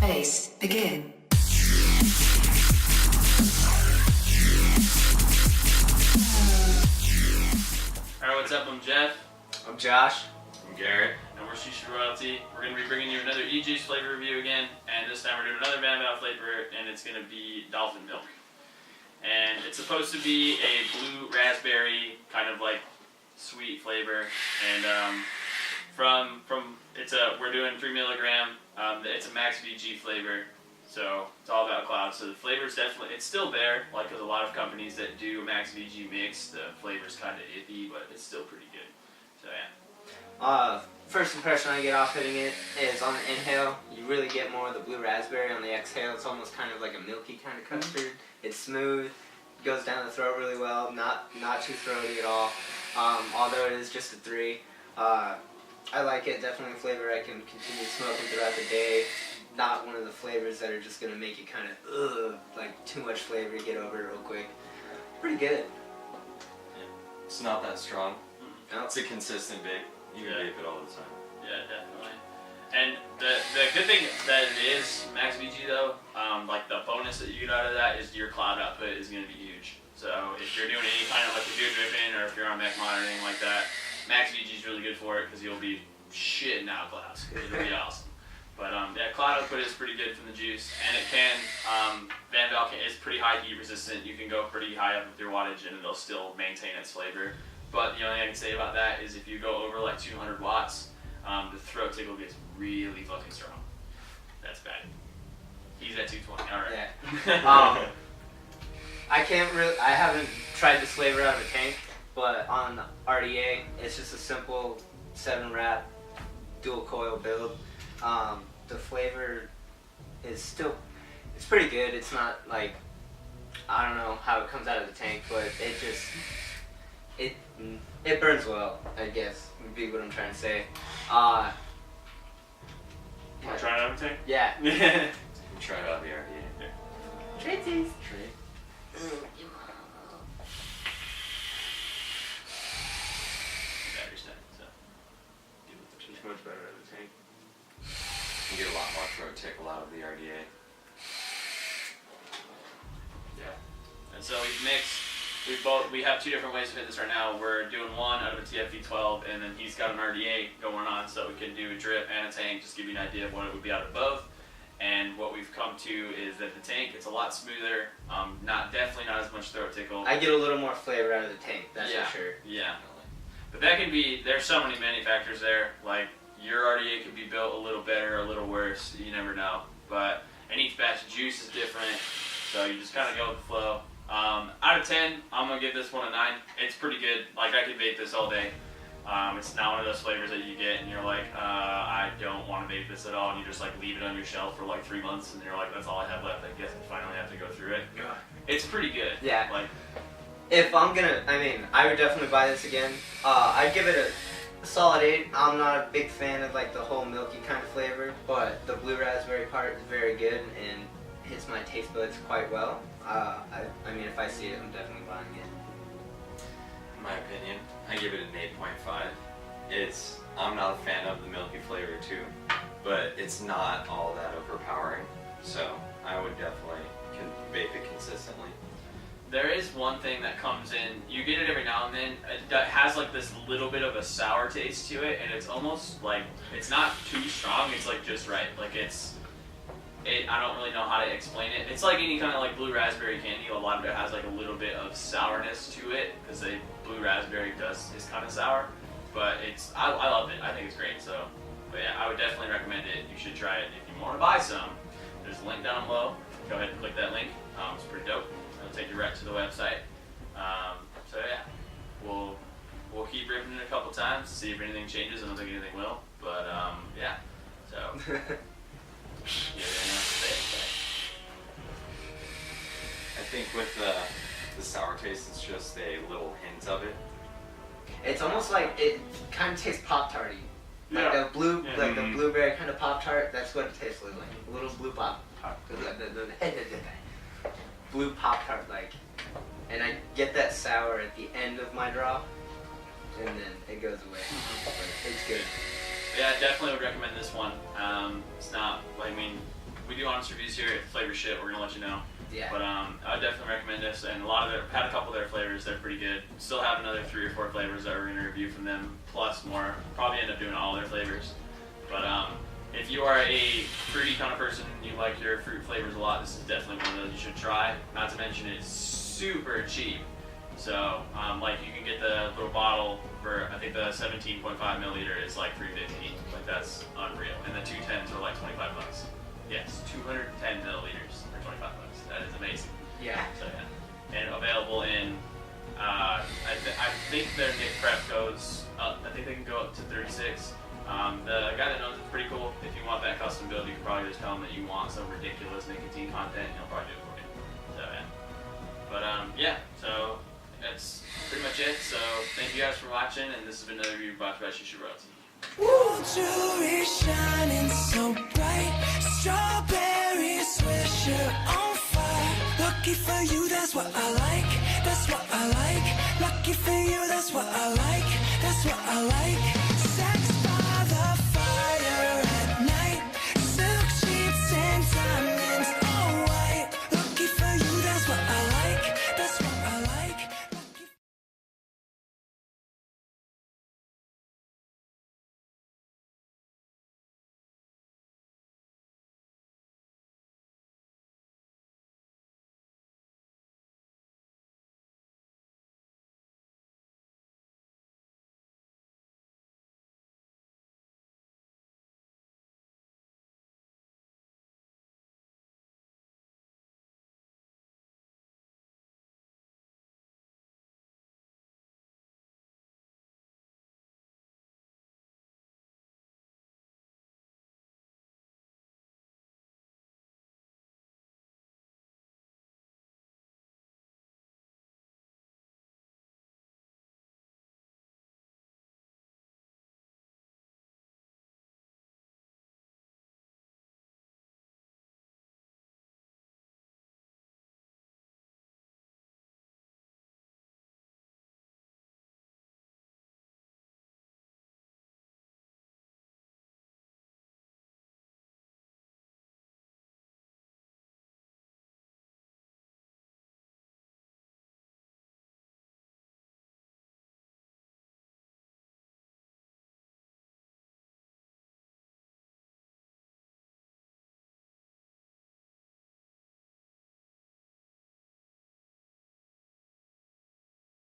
Race, begin. Alright, what's up? I'm Jeff. I'm Josh. I'm Garrett. And we're Shisha Royalty. We're going to be bringing you another e-juice flavor review again. And this time we're doing another VanVal flavor, and it's going to be Dolphin milk. And it's supposed to be a blue raspberry, kind of like sweet flavor. And we're doing 3 milligram. It's a max VG flavor, so it's all about cloud. So the flavor's definitely, it's still there, like with a lot of companies that do a max VG mix, the flavor's kind of iffy, but it's still pretty good. So yeah. First impression I get off hitting it is on the inhale, you really get more of the blue raspberry. On the exhale, it's almost kind of like a milky kind of custard. It's smooth, goes down the throat really well, not too throaty at all. Although it is just a 3. I like it, definitely a flavor I can continue smoking throughout the day. Not one of the flavors that are just going to make you kind of, like too much flavor, get over it real quick. Pretty good. Yeah. It's not that strong. No. It's a consistent vape. You can vape it all the time. Yeah, definitely. And the good thing that it is max VG though, like the bonus that you get out of that is your cloud output is going to be huge. So if you're doing any kind of like if you're dripping or if you're on mech mod or anything like that, max VG is really good for it because you'll be shitting out clouds. It'll be awesome. But yeah, cloud output is pretty good from the juice, and it can, VanVal is pretty high heat resistant. You can go pretty high up with your wattage and it'll still maintain its flavor. But the only thing I can say about that is if you go over like 200 watts, the throat tickle gets really fucking strong. That's bad. He's at 220, alright. Yeah. I haven't tried this flavor out of a tank, but on RDA, it's just a simple 7-wrap dual coil build. The flavor is still, it's pretty good. It's not like, I don't know how it comes out of the tank, but it just, it burns well, I guess, would be what I'm trying to say. Want to try it out of a tank? Yeah. Try it out the RDA. Yeah. Treaties. Battery's dead, so deal with It's much better out of the tank. You get a lot more throat tickle out of the RDA. Yeah. And so we've mixed. We have 2 different ways to hit this right now. We're doing one out of a TFV12, and then he's got an RDA going on, so we can do a drip and a tank. Just give you an idea of what it would be out of both. And what we've come to is that the tank, it's a lot smoother. Definitely not as much throat tickle. I get a little more flavor out of the tank, that's yeah, for sure. Yeah. But that can be. There's so many manufacturers there. Like your RDA could be built a little better, a little worse. You never know. But and each batch of juice is different, so you just kind of go with the flow. Out of 10, I'm gonna give this one a 9. It's pretty good. Like I could vape this all day. It's not one of those flavors that you get and you're like, I don't want to vape this at all, and you just like leave it on your shelf for like 3 months, and you're like, that's all I have left. I guess I finally have to go through it. It's pretty good. Yeah. Like, if I'm gonna, I would definitely buy this again. I'd give it a solid 8. I'm not a big fan of like the whole milky kind of flavor, but the blue raspberry part is very good and hits my taste buds quite well. If I see it, I'm definitely buying it. In my opinion, I give it an 8.5. I'm not a fan of the milky flavor too, but it's not all that overpowering. So I would definitely vape it consistently. there is one thing that comes in. You get it every now and then. That has like this little bit of a sour taste to it, and it's almost like it's not too strong. It's like just right. Like I don't really know how to explain it. It's like any kind of like blue raspberry candy. A lot of it has like a little bit of sourness to it because blue raspberry is kind of sour. But I love it. I think it's great. So, but yeah, I would definitely recommend it. You should try it if you want to buy some. There's a link down below. Go ahead and click that link. It's pretty dope. It'll take you right to the website. So yeah, we'll keep ripping it a couple times to see if anything changes. I don't think anything will. But yeah. So. I think with the sour taste, it's just a little hint of it. It's almost like it kind of tastes Pop-Tarty. Like Yeah. the blueberry kind of Pop-Tart. That's what it tastes like. A little blue Pop-Tart. Blue Pop-Tart like. And I get that sour at the end of my draw, and then it goes away. It's good. Yeah, I definitely would recommend this one. It's not, we we do honest reviews here. If the flavor shit, we're gonna let you know. Yeah. But I would definitely recommend this, and a lot of had a couple of their flavors. They're pretty good. Still have another 3 or 4 flavors that we're gonna review from them, plus more. Probably end up doing all their flavors. But if you are a fruity kind of person, you like your fruit flavors a lot, this is definitely one of those you should try. Not to mention it's super cheap. So like you can get the little bottle for, I think the 17.5 milliliter is like $3.50. Like that's unreal. And the 210s are like $25. Yes, 210 milliliters for $25. That is amazing. Yeah. So yeah, and available in. I think their Nick Prep goes up. I think they can go up to 36. The guy that knows it's pretty cool. If you want that custom build, you can probably just tell him that you want some ridiculous nicotine content, and he'll probably do it for you. So yeah. But yeah, so that's pretty much it. So thank you guys for watching, and this has been another review brought to you by Shisha Royalty. Jewelry shining so bright, strawberry swisher on fire. Lucky for you, that's what I like. That's what I like. Lucky for you, that's what I like. That's what I like.